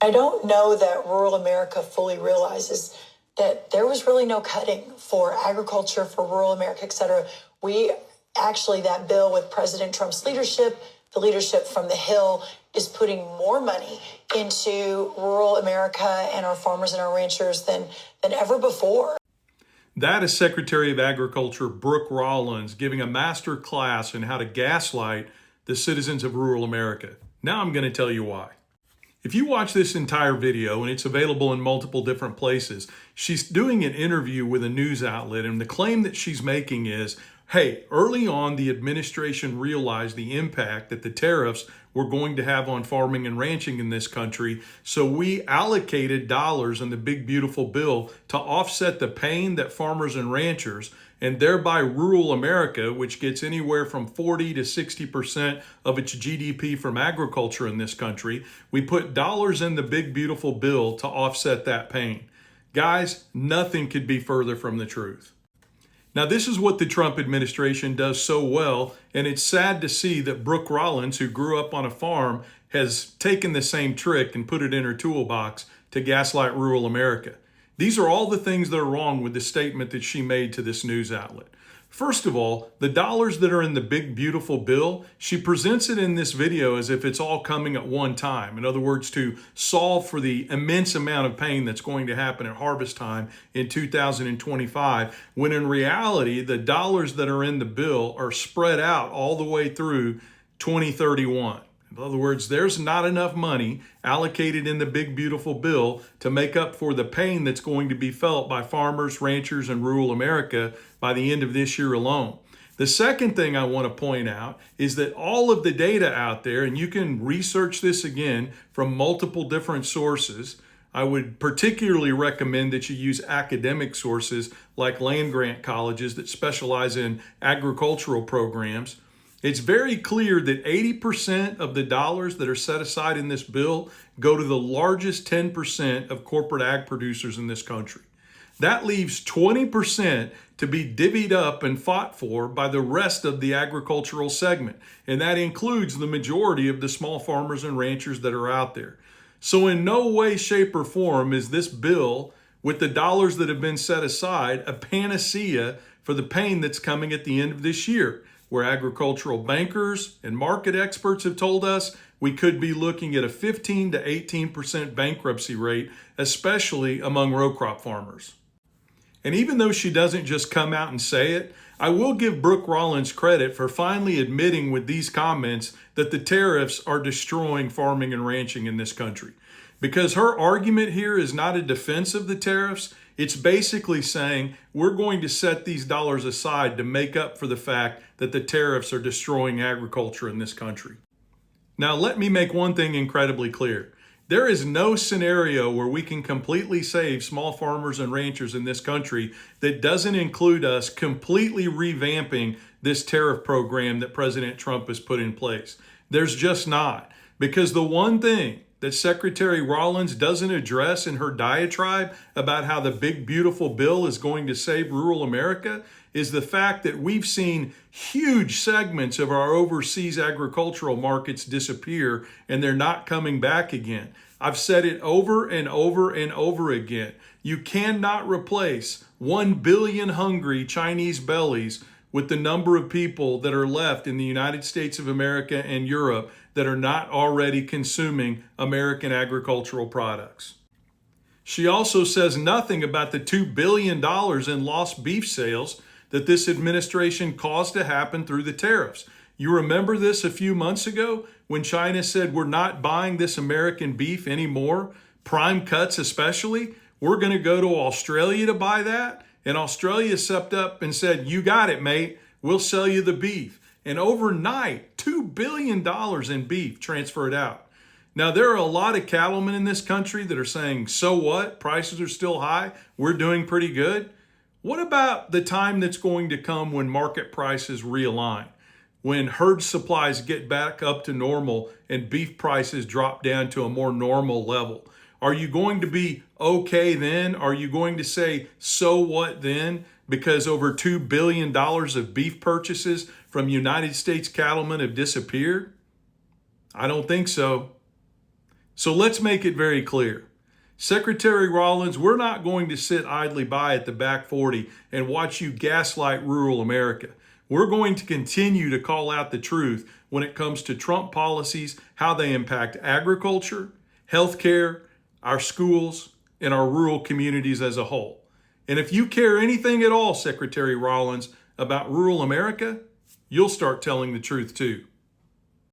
I don't know that rural America fully realizes that there was really no cutting for agriculture, for rural America, et cetera. That bill with President Trump's leadership, the leadership from the Hill, is putting more money into rural America and our farmers and our ranchers than ever before. That is Secretary of Agriculture Brooke Rollins giving a master class in how to gaslight the citizens of rural America. Now I'm going to tell you why. If you watch this entire video, and it's available in multiple different places, she's doing an interview with a news outlet, and the claim that she's making is, hey, early on, the administration realized the impact that the tariffs were going to have on farming and ranching in this country, so we allocated dollars in the big, beautiful bill to offset the pain that farmers and ranchers, and thereby rural America, which gets anywhere from 40 to 60% of its GDP from agriculture in this country, we put dollars in the big, beautiful bill to offset that pain. Guys, nothing could be further from the truth. Now, this is what the Trump administration does so well, and it's sad to see that Brooke Rollins, who grew up on a farm, has taken the same trick and put it in her toolbox to gaslight rural America. These are all the things that are wrong with the statement that she made to this news outlet. First of all, the dollars that are in the big, beautiful bill, she presents it in this video as if it's all coming at one time. In other words, to solve for the immense amount of pain that's going to happen at harvest time in 2025, when in reality, the dollars that are in the bill are spread out all the way through 2031. In other words, there's not enough money allocated in the big, beautiful bill to make up for the pain that's going to be felt by farmers, ranchers, and rural America by the end of this year alone. The second thing I want to point out is that all of the data out there, and you can research this again from multiple different sources. I would particularly recommend that you use academic sources like land-grant colleges that specialize in agricultural programs. It's very clear that 80% of the dollars that are set aside in this bill go to the largest 10% of corporate ag producers in this country. That leaves 20% to be divvied up and fought for by the rest of the agricultural segment. And that includes the majority of the small farmers and ranchers that are out there. So in no way, shape, or form is this bill, with the dollars that have been set aside, a panacea for the pain that's coming at the end of this year, where agricultural bankers and market experts have told us we could be looking at a 15 to 18% bankruptcy rate, especially among row crop farmers. And even though she doesn't just come out and say it, I will give Brooke Rollins credit for finally admitting with these comments that the tariffs are destroying farming and ranching in this country. Because her argument here is not a defense of the tariffs. It's basically saying we're going to set these dollars aside to make up for the fact that the tariffs are destroying agriculture in this country. Now, let me make one thing incredibly clear. There is no scenario where we can completely save small farmers and ranchers in this country that doesn't include us completely revamping this tariff program that President Trump has put in place. There's just not. Because the one thing that Secretary Rollins doesn't address in her diatribe about how the big, beautiful bill is going to save rural America is the fact that we've seen huge segments of our overseas agricultural markets disappear, and they're not coming back again. I've said it over and over and over again. You cannot replace 1 billion hungry Chinese bellies with the number of people that are left in the United States of America and Europe that are not already consuming American agricultural products. She also says nothing about the $2 billion in lost beef sales that this administration caused to happen through the tariffs. You remember this a few months ago when China said we're not buying this American beef anymore, prime cuts especially. We're going to go to Australia to buy that. And Australia stepped up and said, you got it, mate. We'll sell you the beef. And overnight, $2 billion in beef transferred out. Now, there are a lot of cattlemen in this country that are saying, so what? Prices are still high. We're doing pretty good. What about the time that's going to come when market prices realign? When herd supplies get back up to normal and beef prices drop down to a more normal level? Are you going to be okay then? Are you going to say, so what then? Because over $2 billion of beef purchases from United States cattlemen have disappeared? I don't think so. So let's make it very clear. Secretary Rollins, we're not going to sit idly by at the back 40 and watch you gaslight rural America. We're going to continue to call out the truth when it comes to Trump policies, how they impact agriculture, healthcare, our schools, and our rural communities as a whole. And if you care anything at all, Secretary Rollins, about rural America, you'll start telling the truth too.